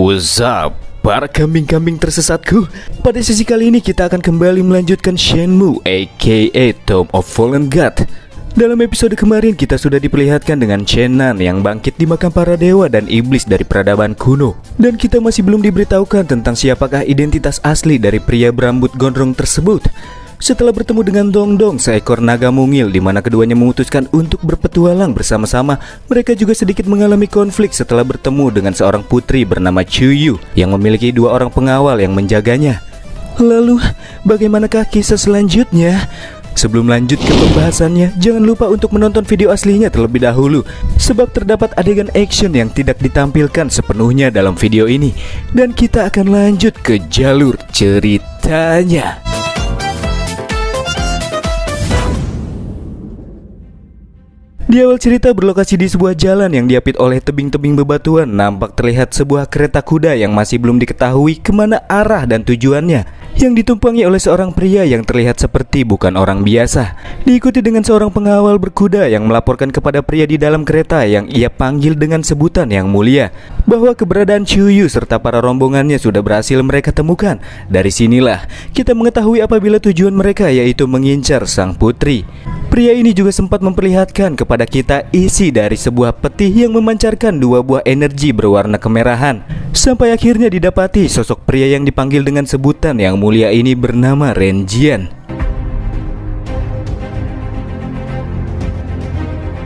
What's up, para kambing-kambing tersesatku? Pada sesi kali ini kita akan kembali melanjutkan Shenmue aka Tomb of Fallen God. Dalam episode kemarin kita sudah diperlihatkan dengan Chen Nan yang bangkit di makam para dewa dan iblis dari peradaban kuno. Dan kita masih belum diberitahukan tentang siapakah identitas asli dari pria berambut gondrong tersebut. Setelah bertemu dengan Dongdong, seekor naga mungil, di mana keduanya memutuskan untuk berpetualang bersama-sama, mereka juga sedikit mengalami konflik setelah bertemu dengan seorang putri bernama Chuyu yang memiliki dua orang pengawal yang menjaganya. Lalu, bagaimanakah kisah selanjutnya? Sebelum lanjut ke pembahasannya, jangan lupa untuk menonton video aslinya terlebih dahulu, sebab terdapat adegan action yang tidak ditampilkan sepenuhnya dalam video ini. Dan kita akan lanjut ke jalur ceritanya. Di awal cerita berlokasi di sebuah jalan yang diapit oleh tebing-tebing bebatuan. Nampak terlihat sebuah kereta kuda yang masih belum diketahui kemana arah dan tujuannya, yang ditumpangi oleh seorang pria yang terlihat seperti bukan orang biasa. Diikuti dengan seorang pengawal berkuda yang melaporkan kepada pria di dalam kereta yang ia panggil dengan sebutan yang mulia, bahwa keberadaan Chuyu serta para rombongannya sudah berhasil mereka temukan. Dari sinilah kita mengetahui apabila tujuan mereka yaitu mengincar sang putri. Pria ini juga sempat memperlihatkan kepada kita isi dari sebuah peti yang memancarkan dua buah energi berwarna kemerahan. Sampai akhirnya didapati sosok pria yang dipanggil dengan sebutan yang mulia ini bernama Renjian.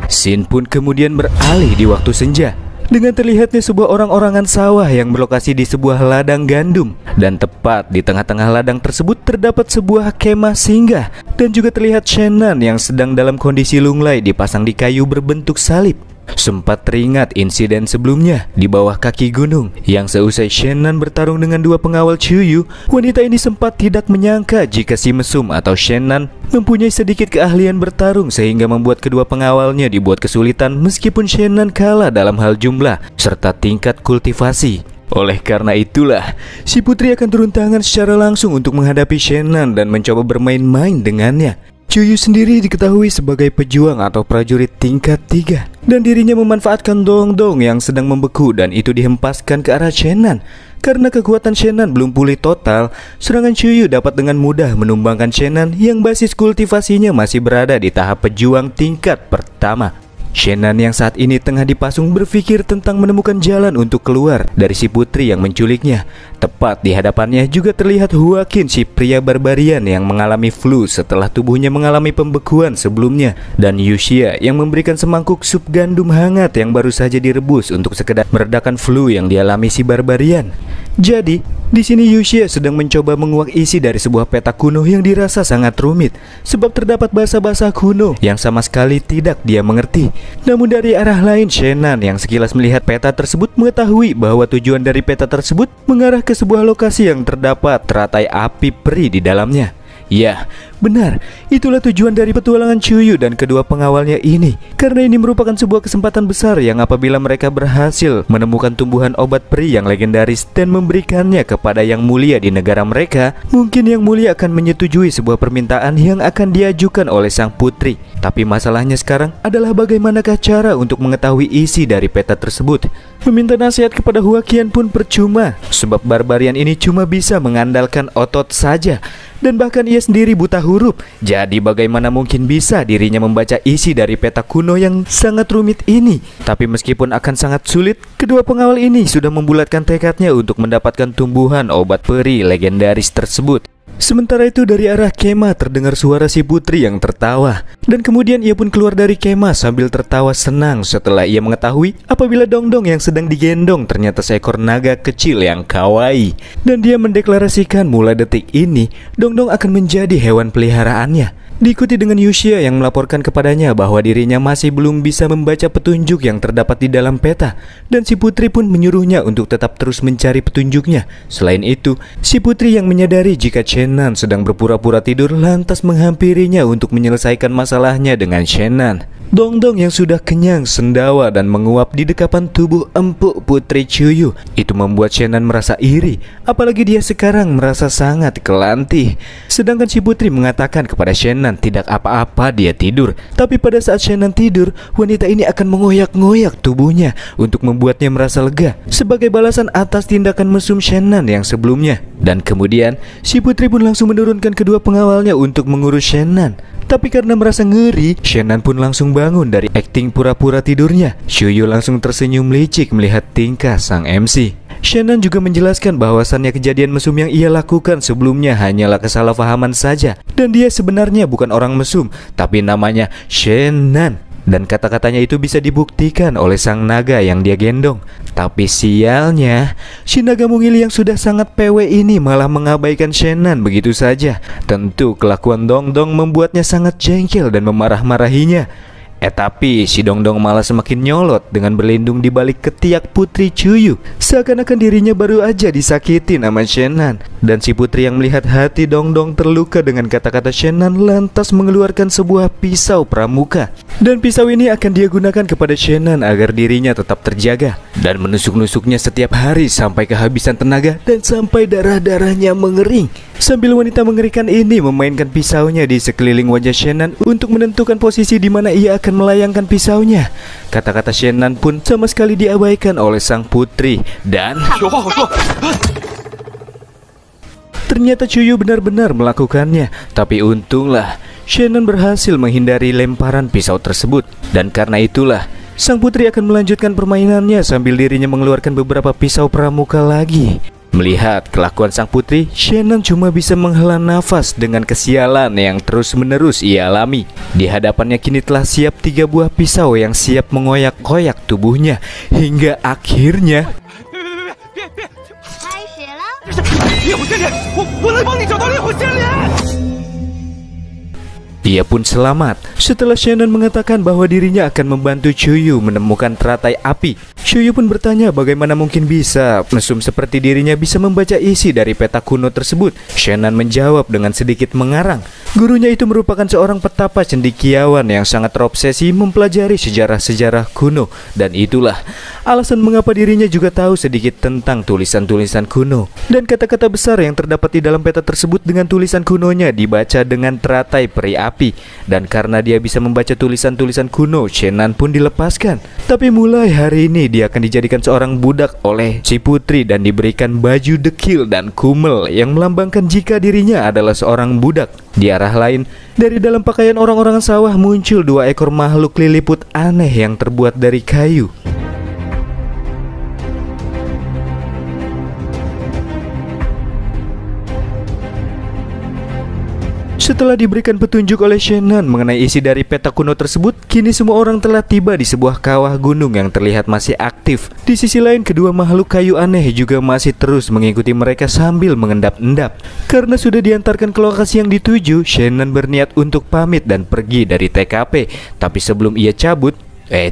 Scene pun kemudian beralih di waktu senja, dengan terlihatnya sebuah orang-orangan sawah yang berlokasi di sebuah ladang gandum. Dan tepat di tengah-tengah ladang tersebut terdapat sebuah kemah singgah. Dan juga terlihat Chen Nan yang sedang dalam kondisi lunglai dipasang di kayu berbentuk salib. Sempat teringat insiden sebelumnya di bawah kaki gunung, yang seusai Chen Nan bertarung dengan dua pengawal Chuyu, wanita ini sempat tidak menyangka jika si mesum atau Chen Nan mempunyai sedikit keahlian bertarung, sehingga membuat kedua pengawalnya dibuat kesulitan meskipun Chen Nan kalah dalam hal jumlah serta tingkat kultivasi. Oleh karena itulah, si putri akan turun tangan secara langsung untuk menghadapi Chen Nan dan mencoba bermain-main dengannya. Chuyu sendiri diketahui sebagai pejuang atau prajurit tingkat 3, dan dirinya memanfaatkan Dongdong yang sedang membeku dan itu dihempaskan ke arah Chen Nan. Karena kekuatan Chen Nan belum pulih total, serangan Chuyu dapat dengan mudah menumbangkan Chen Nan yang basis kultivasinya masih berada di tahap pejuang tingkat pertama. Chen Nan yang saat ini tengah dipasung berpikir tentang menemukan jalan untuk keluar dari si putri yang menculiknya. Tepat di hadapannya juga terlihat Huakin, si pria barbarian yang mengalami flu setelah tubuhnya mengalami pembekuan sebelumnya, dan Yuxia yang memberikan semangkuk sup gandum hangat yang baru saja direbus untuk sekedar meredakan flu yang dialami si barbarian. Jadi, di sini Yuxia sedang mencoba menguak isi dari sebuah peta kuno yang dirasa sangat rumit, sebab terdapat bahasa-bahasa kuno yang sama sekali tidak dia mengerti. Namun dari arah lain, Chen Nan yang sekilas melihat peta tersebut mengetahui bahwa tujuan dari peta tersebut mengarah ke sebuah lokasi yang terdapat teratai api peri di dalamnya. Ya, benar, itulah tujuan dari petualangan Chuyu dan kedua pengawalnya ini. Karena ini merupakan sebuah kesempatan besar yang apabila mereka berhasil menemukan tumbuhan obat peri yang legendaris dan memberikannya kepada yang mulia di negara mereka, mungkin yang mulia akan menyetujui sebuah permintaan yang akan diajukan oleh sang putri. Tapi masalahnya sekarang adalah bagaimanakah cara untuk mengetahui isi dari peta tersebut. Meminta nasihat kepada Huaqian pun percuma, sebab barbarian ini cuma bisa mengandalkan otot saja. Dan bahkan ia sendiri buta huruf. Jadi bagaimana mungkin bisa dirinya membaca isi dari peta kuno yang sangat rumit ini. Tapi meskipun akan sangat sulit, kedua pengawal ini sudah membulatkan tekadnya untuk mendapatkan tumbuhan obat peri legendaris tersebut. Sementara itu dari arah kemah terdengar suara si putri yang tertawa. Dan kemudian ia pun keluar dari kemah sambil tertawa senang setelah ia mengetahui apabila Dongdong yang sedang digendong ternyata seekor naga kecil yang kawaii. Dan dia mendeklarasikan mulai detik ini Dongdong akan menjadi hewan peliharaannya. Diikuti dengan Yuxia yang melaporkan kepadanya bahwa dirinya masih belum bisa membaca petunjuk yang terdapat di dalam peta. Dan si putri pun menyuruhnya untuk tetap terus mencari petunjuknya. Selain itu, si putri yang menyadari jika Chen Nan sedang berpura-pura tidur lantas menghampirinya untuk menyelesaikan masalahnya dengan Chen Nan. Dongdong yang sudah kenyang sendawa dan menguap di dekapan tubuh empuk Putri Chuyu itu membuat Shannon merasa iri, apalagi dia sekarang merasa sangat kelantih. Sedangkan si Putri mengatakan kepada Shannon tidak apa-apa dia tidur, tapi pada saat Shannon tidur, wanita ini akan mengoyak-ngoyak tubuhnya untuk membuatnya merasa lega sebagai balasan atas tindakan mesum Shannon yang sebelumnya. Dan kemudian si Putri pun langsung menurunkan kedua pengawalnya untuk mengurus Shannon. Tapi karena merasa ngeri, Shannon pun langsung bangun dari akting pura-pura tidurnya. Chuyu langsung tersenyum licik melihat tingkah sang MC. Shannon juga menjelaskan bahwasannya kejadian mesum yang ia lakukan sebelumnya hanyalah kesalahpahaman saja, dan dia sebenarnya bukan orang mesum, tapi namanya Shannon. Dan kata-katanya itu bisa dibuktikan oleh sang naga yang dia gendong. Tapi sialnya, si naga mungil yang sudah sangat PW ini malah mengabaikan Shannon begitu saja. Tentu kelakuan Dongdong membuatnya sangat jengkel dan memarah-marahinya. Tapi si Dongdong malah semakin nyolot dengan berlindung di balik ketiak Putri Chuyu, seakan-akan dirinya baru aja disakitin sama Shannon. Dan si Putri yang melihat hati Dongdong terluka dengan kata-kata Shannon lantas mengeluarkan sebuah pisau pramuka. Dan pisau ini akan dia gunakan kepada Shannon agar dirinya tetap terjaga, dan menusuk-nusuknya setiap hari sampai kehabisan tenaga dan sampai darah-darahnya mengering. Sambil wanita mengerikan ini memainkan pisaunya di sekeliling wajah Shannon untuk menentukan posisi di mana ia akan melayangkan pisaunya. Kata-kata Shannon pun sama sekali diabaikan oleh sang putri. Dan ternyata Chuyu benar-benar melakukannya. Tapi untunglah Shannon berhasil menghindari lemparan pisau tersebut. Dan karena itulah sang putri akan melanjutkan permainannya sambil dirinya mengeluarkan beberapa pisau pramuka lagi. Melihat kelakuan sang putri, Shannon cuma bisa menghela nafas dengan kesialan yang terus-menerus ia alami. Di hadapannya kini telah siap 3 buah pisau yang siap mengoyak-koyak tubuhnya. Hingga akhirnya ia pun selamat setelah Shannon mengatakan bahwa dirinya akan membantu Chuyu menemukan teratai api. Chuyu pun bertanya bagaimana mungkin bisa mesum seperti dirinya bisa membaca isi dari peta kuno tersebut. Shannon menjawab dengan sedikit mengarang. Gurunya itu merupakan seorang petapa cendekiawan yang sangat terobsesi mempelajari sejarah-sejarah kuno. Dan itulah alasan mengapa dirinya juga tahu sedikit tentang tulisan-tulisan kuno. Dan kata-kata besar yang terdapat di dalam peta tersebut dengan tulisan kunonya dibaca dengan teratai peri api. Dan karena dia bisa membaca tulisan-tulisan kuno, Shannon pun dilepaskan. Tapi mulai hari ini dia akan dijadikan seorang budak oleh si putri dan diberikan baju dekil dan kumel yang melambangkan jika dirinya adalah seorang budak. Di arah lain, dari dalam pakaian orang-orang sawah muncul 2 ekor makhluk liliput aneh yang terbuat dari kayu. Setelah diberikan petunjuk oleh Shannon mengenai isi dari peta kuno tersebut, kini semua orang telah tiba di sebuah kawah gunung yang terlihat masih aktif. Di sisi lain, kedua makhluk kayu aneh juga masih terus mengikuti mereka sambil mengendap-endap. Karena sudah diantarkan ke lokasi yang dituju, Shannon berniat untuk pamit dan pergi dari TKP. Tapi sebelum ia cabut,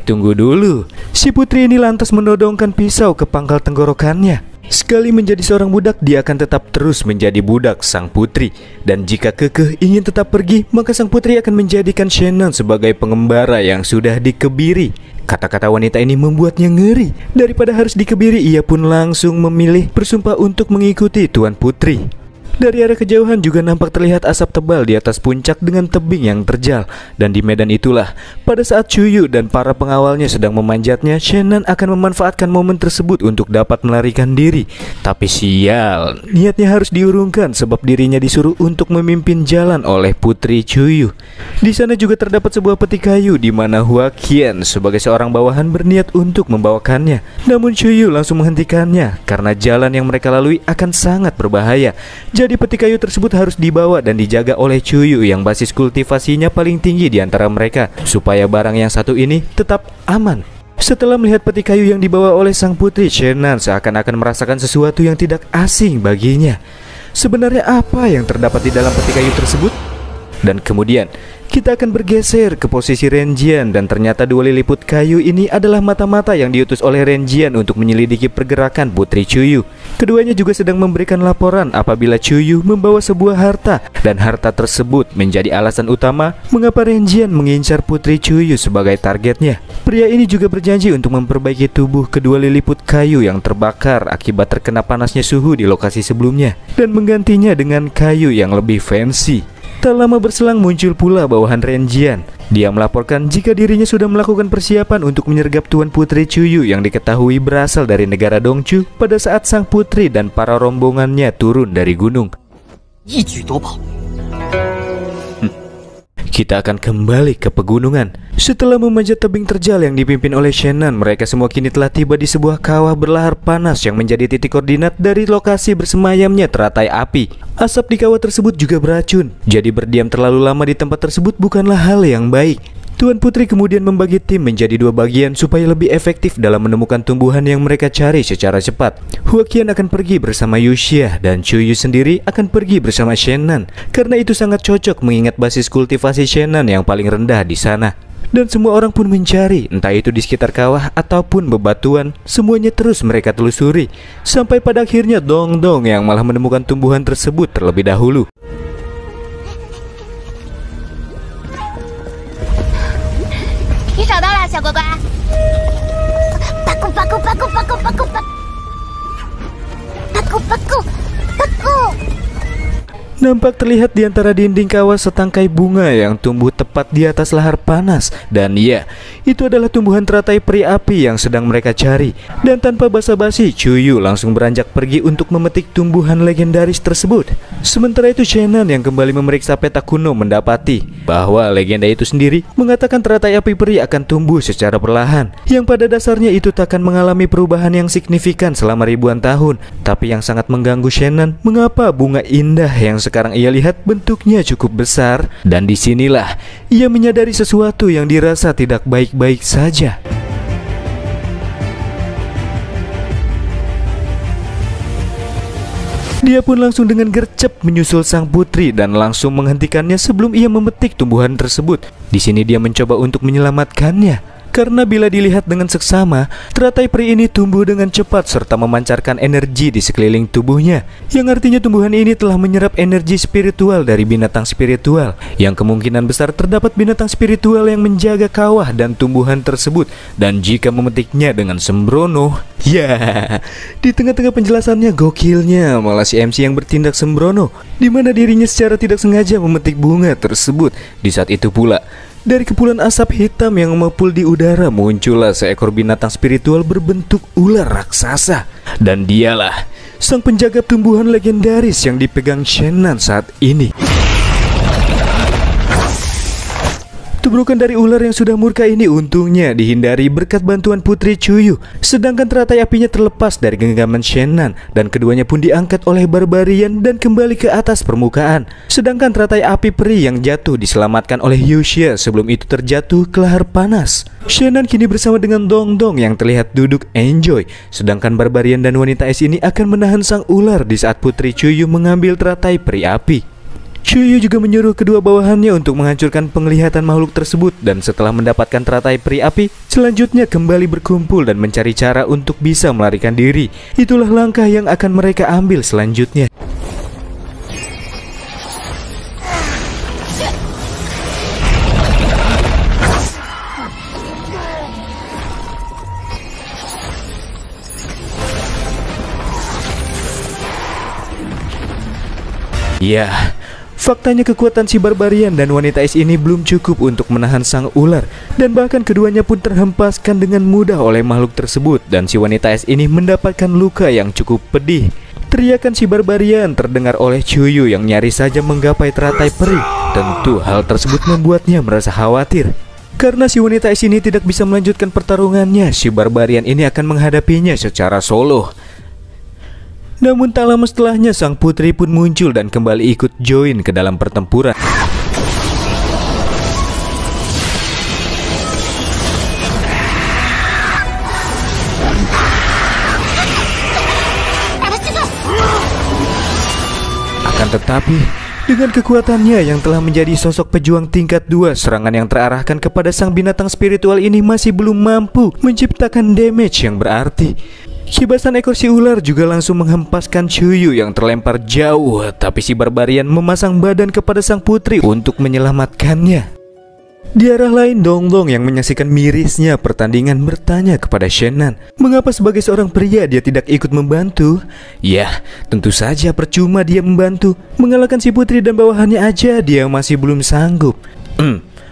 tunggu dulu. Si putri ini lantas menodongkan pisau ke pangkal tenggorokannya. Sekali menjadi seorang budak, dia akan tetap terus menjadi budak sang putri. Dan jika kekeh ingin tetap pergi, maka sang putri akan menjadikan Shannon sebagai pengembara yang sudah dikebiri. Kata-kata wanita ini membuatnya ngeri. Daripada harus dikebiri, ia pun langsung memilih bersumpah untuk mengikuti Tuan Putri. Dari arah kejauhan juga nampak terlihat asap tebal di atas puncak dengan tebing yang terjal. Dan di medan itulah, pada saat Chuyu dan para pengawalnya sedang memanjatnya, Shannon akan memanfaatkan momen tersebut untuk dapat melarikan diri. Tapi sial, niatnya harus diurungkan sebab dirinya disuruh untuk memimpin jalan oleh Putri Chuyu. Di sana juga terdapat sebuah peti kayu di mana Hua Qian sebagai seorang bawahan berniat untuk membawakannya. Namun Chuyu langsung menghentikannya karena jalan yang mereka lalui akan sangat berbahaya. Jadi peti kayu tersebut harus dibawa dan dijaga oleh Chuyu yang basis kultivasinya paling tinggi di antara mereka, supaya barang yang satu ini tetap aman. Setelah melihat peti kayu yang dibawa oleh sang putri, Shannon seakan-akan merasakan sesuatu yang tidak asing baginya. Sebenarnya apa yang terdapat di dalam peti kayu tersebut? Dan kemudian Kita akan bergeser ke posisi Renjian, dan ternyata dua liliput kayu ini adalah mata-mata yang diutus oleh Renjian untuk menyelidiki pergerakan Putri Chuyu. Keduanya juga sedang memberikan laporan apabila Chuyu membawa sebuah harta, dan harta tersebut menjadi alasan utama mengapa Renjian mengincar Putri Chuyu sebagai targetnya. Pria ini juga berjanji untuk memperbaiki tubuh kedua liliput kayu yang terbakar akibat terkena panasnya suhu di lokasi sebelumnya, dan menggantinya dengan kayu yang lebih fancy. Tak lama berselang muncul pula bawahan Renjian. Dia melaporkan jika dirinya sudah melakukan persiapan untuk menyergap Tuan Putri Chuyu yang diketahui berasal dari negara Dongchu pada saat sang putri dan para rombongannya turun dari gunung. Kita akan kembali ke pegunungan. Setelah memanjat tebing terjal yang dipimpin oleh Shannon, mereka semua kini telah tiba di sebuah kawah berlahar panas yang menjadi titik koordinat dari lokasi bersemayamnya teratai api. Asap di kawah tersebut juga beracun, jadi berdiam terlalu lama di tempat tersebut bukanlah hal yang baik. Tuan Putri kemudian membagi tim menjadi dua bagian supaya lebih efektif dalam menemukan tumbuhan yang mereka cari secara cepat. Huaqian akan pergi bersama Yuxia, dan Chuyu sendiri akan pergi bersama Shannon, karena itu sangat cocok mengingat basis kultivasi Shannon yang paling rendah di sana. Dan semua orang pun mencari, entah itu di sekitar kawah ataupun bebatuan, semuanya terus mereka telusuri, sampai pada akhirnya Dong Dong yang malah menemukan tumbuhan tersebut terlebih dahulu. Nampak terlihat di antara dinding kawah setangkai bunga yang tumbuh tepat di atas lahar panas. Dan ya, itu adalah tumbuhan teratai peri api yang sedang mereka cari. Dan tanpa basa-basi, Chuyu langsung beranjak pergi untuk memetik tumbuhan legendaris tersebut. Sementara itu Shannon yang kembali memeriksa peta kuno mendapati bahwa legenda itu sendiri mengatakan teratai api peri akan tumbuh secara perlahan, yang pada dasarnya itu takkan mengalami perubahan yang signifikan selama ribuan tahun. Tapi yang sangat mengganggu Shannon, mengapa bunga indah yang sekarang ia lihat bentuknya cukup besar, dan disinilah ia menyadari sesuatu yang dirasa tidak baik-baik saja. Dia pun langsung dengan gercep menyusul sang putri dan langsung menghentikannya sebelum ia memetik tumbuhan tersebut. Di sini dia mencoba untuk menyelamatkannya. Karena bila dilihat dengan seksama, teratai peri ini tumbuh dengan cepat serta memancarkan energi di sekeliling tubuhnya, yang artinya tumbuhan ini telah menyerap energi spiritual dari binatang spiritual, yang kemungkinan besar terdapat binatang spiritual yang menjaga kawah dan tumbuhan tersebut. Dan jika memetiknya dengan sembrono, ya, di tengah-tengah penjelasannya gokilnya malah si MC yang bertindak sembrono, di mana dirinya secara tidak sengaja memetik bunga tersebut. Di saat itu pula, dari kepulan asap hitam yang mengepul di udara muncullah seekor binatang spiritual berbentuk ular raksasa. Dan dialah sang penjaga tumbuhan legendaris yang dipegang Shannon saat ini. Tubrukan dari ular yang sudah murka ini untungnya dihindari berkat bantuan Putri Chuyu. Sedangkan teratai apinya terlepas dari genggaman Shannon, dan keduanya pun diangkat oleh barbarian dan kembali ke atas permukaan. Sedangkan teratai api peri yang jatuh diselamatkan oleh Yuxia sebelum itu terjatuh ke lahar panas. Shannon kini bersama dengan Dong Dong yang terlihat duduk enjoy. Sedangkan barbarian dan wanita es ini akan menahan sang ular di saat Putri Chuyu mengambil teratai peri api. Chuyu juga menyuruh kedua bawahannya untuk menghancurkan penglihatan makhluk tersebut, dan setelah mendapatkan teratai peri api, selanjutnya kembali berkumpul dan mencari cara untuk bisa melarikan diri. Itulah langkah yang akan mereka ambil selanjutnya. Ya, faktanya kekuatan si barbarian dan wanita es ini belum cukup untuk menahan sang ular, dan bahkan keduanya pun terhempaskan dengan mudah oleh makhluk tersebut, dan si wanita es ini mendapatkan luka yang cukup pedih. Teriakan si barbarian terdengar oleh Chuyu yang nyaris saja menggapai teratai peri. Tentu hal tersebut membuatnya merasa khawatir. Karena si wanita es ini tidak bisa melanjutkan pertarungannya, si barbarian ini akan menghadapinya secara solo. Namun tak lama setelahnya sang putri pun muncul dan kembali ikut join ke dalam pertempuran. Akan tetapi, Dengan kekuatannya yang telah menjadi sosok pejuang tingkat 2, serangan yang terarahkan kepada sang binatang spiritual ini masih belum mampu menciptakan damage yang berarti. Kibasan ekor si ular juga langsung menghempaskan Chuyu yang terlempar jauh, tapi si barbarian memasang badan kepada sang putri untuk menyelamatkannya. Di arah lain, Donglong yang menyaksikan mirisnya pertandingan bertanya kepada Shannon, mengapa sebagai seorang pria dia tidak ikut membantu? Ya, tentu saja percuma dia membantu. Mengalahkan si putri dan bawahannya aja dia masih belum sanggup.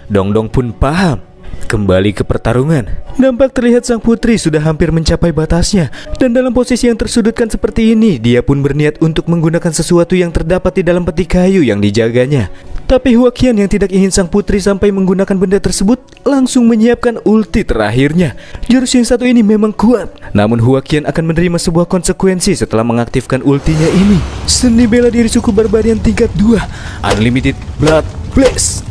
Donglong pun paham. Kembali ke pertarungan, nampak terlihat sang putri sudah hampir mencapai batasnya. Dan dalam posisi yang tersudutkan seperti ini, dia pun berniat untuk menggunakan sesuatu yang terdapat di dalam peti kayu yang dijaganya. Tapi Huaqian yang tidak ingin sang putri sampai menggunakan benda tersebut langsung menyiapkan ulti terakhirnya. Jurus yang satu ini memang kuat, namun Huaqian akan menerima sebuah konsekuensi setelah mengaktifkan ultinya ini. Seni bela diri suku barbarian tingkat 2, Unlimited Blood Blaze.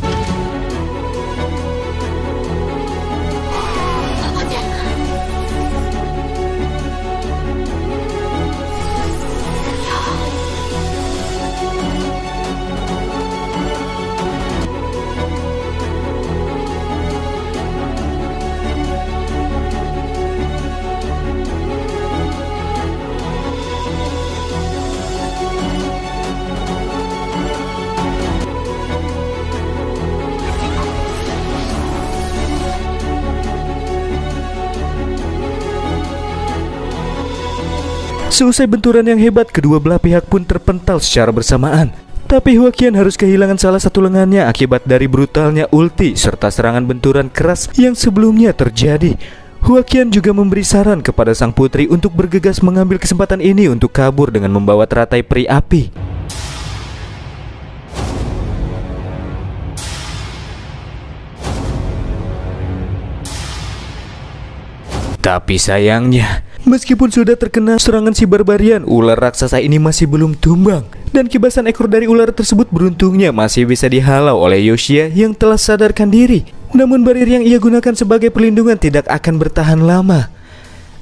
Seusai benturan yang hebat, kedua belah pihak pun terpental secara bersamaan. Tapi Huaqian harus kehilangan salah satu lengannya akibat dari brutalnya ulti serta serangan benturan keras yang sebelumnya terjadi. Huaqian juga memberi saran kepada sang putri untuk bergegas mengambil kesempatan ini untuk kabur dengan membawa teratai peri api. Tapi sayangnya, meskipun sudah terkena serangan si barbarian, ular raksasa ini masih belum tumbang. Dan kibasan ekor dari ular tersebut beruntungnya masih bisa dihalau oleh Yoshia yang telah sadarkan diri. Namun barir yang ia gunakan sebagai perlindungan tidak akan bertahan lama.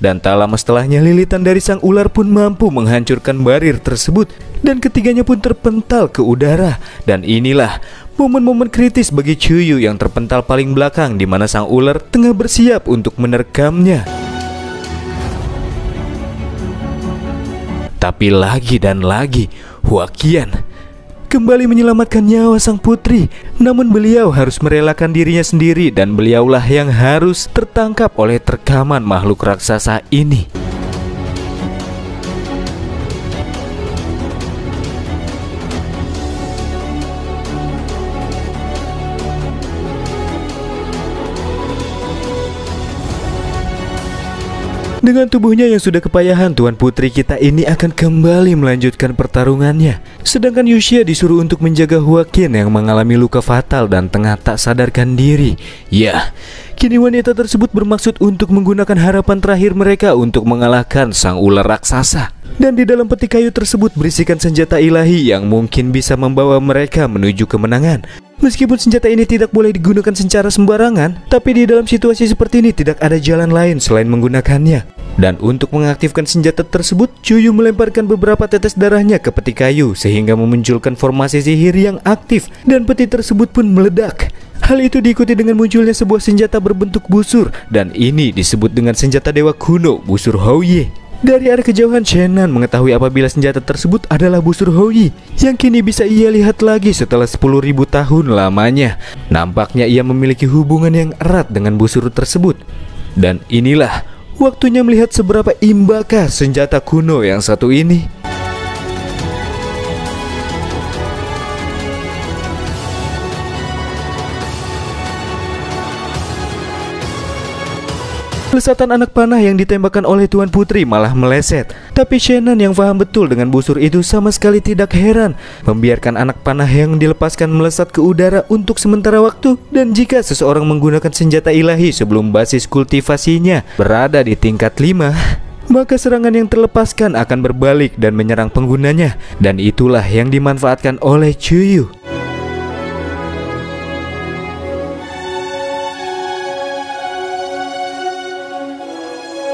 Dan tak lama setelahnya, lilitan dari sang ular pun mampu menghancurkan barir tersebut. Dan ketiganya pun terpental ke udara. Dan inilah momen-momen kritis bagi Chuyu yang terpental paling belakang, di mana sang ular tengah bersiap untuk menerkamnya. Tapi lagi dan lagi, Huaqian kembali menyelamatkan nyawa sang putri. Namun beliau harus merelakan dirinya sendiri, dan beliaulah yang harus tertangkap oleh terkaman makhluk raksasa ini. Dengan tubuhnya yang sudah kepayahan, tuan putri kita ini akan kembali melanjutkan pertarungannya. Sedangkan Yoshia disuruh untuk menjaga Huaqian yang mengalami luka fatal dan tengah tak sadarkan diri. Ya, kini wanita tersebut bermaksud untuk menggunakan harapan terakhir mereka untuk mengalahkan sang ular raksasa. Dan di dalam peti kayu tersebut berisikan senjata ilahi yang mungkin bisa membawa mereka menuju kemenangan. Meskipun senjata ini tidak boleh digunakan secara sembarangan, tapi di dalam situasi seperti ini tidak ada jalan lain selain menggunakannya. Dan untuk mengaktifkan senjata tersebut, Chuyu melemparkan beberapa tetes darahnya ke peti kayu sehingga memunculkan formasi sihir yang aktif, dan peti tersebut pun meledak. Hal itu diikuti dengan munculnya sebuah senjata berbentuk busur, dan ini disebut dengan senjata dewa kuno, busur Houye. Dari arah kejauhan, Shannon mengetahui apabila senjata tersebut adalah busur Houyi yang kini bisa ia lihat lagi setelah 10.000 tahun lamanya. Nampaknya ia memiliki hubungan yang erat dengan busur tersebut. Dan inilah waktunya melihat seberapa imbakah senjata kuno yang satu ini. Lesatan anak panah yang ditembakkan oleh Tuan Putri malah meleset. Tapi Shannon yang paham betul dengan busur itu sama sekali tidak heran, membiarkan anak panah yang dilepaskan melesat ke udara untuk sementara waktu. Dan jika seseorang menggunakan senjata ilahi sebelum basis kultivasinya berada di tingkat 5, maka serangan yang terlepaskan akan berbalik dan menyerang penggunanya. Dan itulah yang dimanfaatkan oleh Chuyu.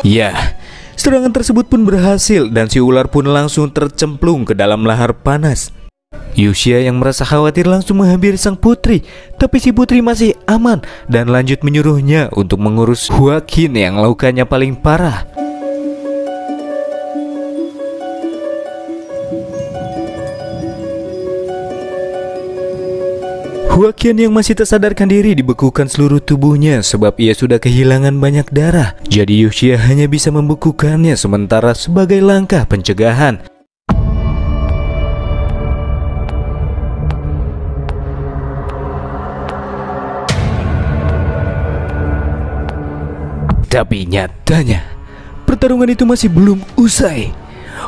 Ya, serangan tersebut pun berhasil dan si ular pun langsung tercemplung ke dalam lahar panas. Yuxia yang merasa khawatir langsung menghampiri sang putri, tapi si putri masih aman dan lanjut menyuruhnya untuk mengurus Huaqin yang lukanya paling parah. Huaqin yang masih tak sadarkan diri dibekukan seluruh tubuhnya sebab ia sudah kehilangan banyak darah. Jadi Yuxia hanya bisa membekukannya sementara sebagai langkah pencegahan. Tapi nyatanya, pertarungan itu masih belum usai.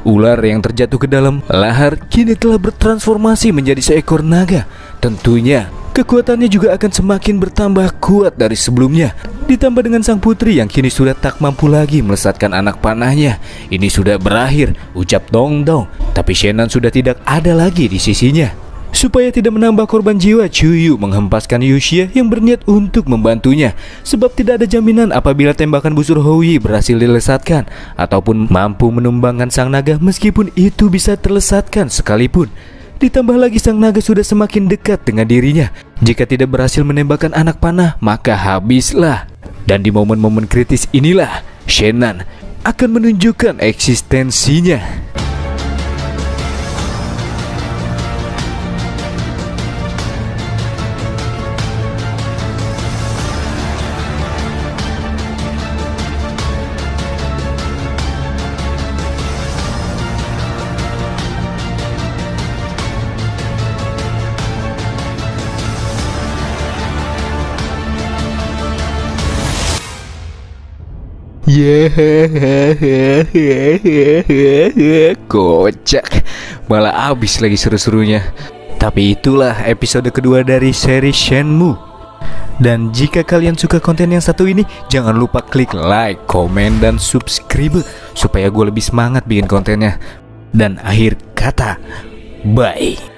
Ular yang terjatuh ke dalam lahar kini telah bertransformasi menjadi seekor naga. Tentunya, kekuatannya juga akan semakin bertambah kuat dari sebelumnya. Ditambah dengan sang putri yang kini sudah tak mampu lagi melesatkan anak panahnya. Ini sudah berakhir, ucap Dong Dong. Tapi Shannon sudah tidak ada lagi di sisinya. Supaya tidak menambah korban jiwa, Chuyu menghempaskan Yuxia yang berniat untuk membantunya. Sebab tidak ada jaminan apabila tembakan busur Houyi berhasil dilesatkan ataupun mampu menumbangkan sang naga meskipun itu bisa terlesatkan sekalipun. Ditambah lagi sang naga sudah semakin dekat dengan dirinya. Jika tidak berhasil menembakkan anak panah, maka habislah. Dan di momen-momen kritis inilah Shannon akan menunjukkan eksistensinya. Kocak, malah abis lagi seru-serunya. Tapi itulah episode kedua dari seri Shenmue. Dan jika kalian suka konten yang satu ini, jangan lupa klik like, komen, dan subscribe supaya gue lebih semangat bikin kontennya. Dan akhir kata, bye.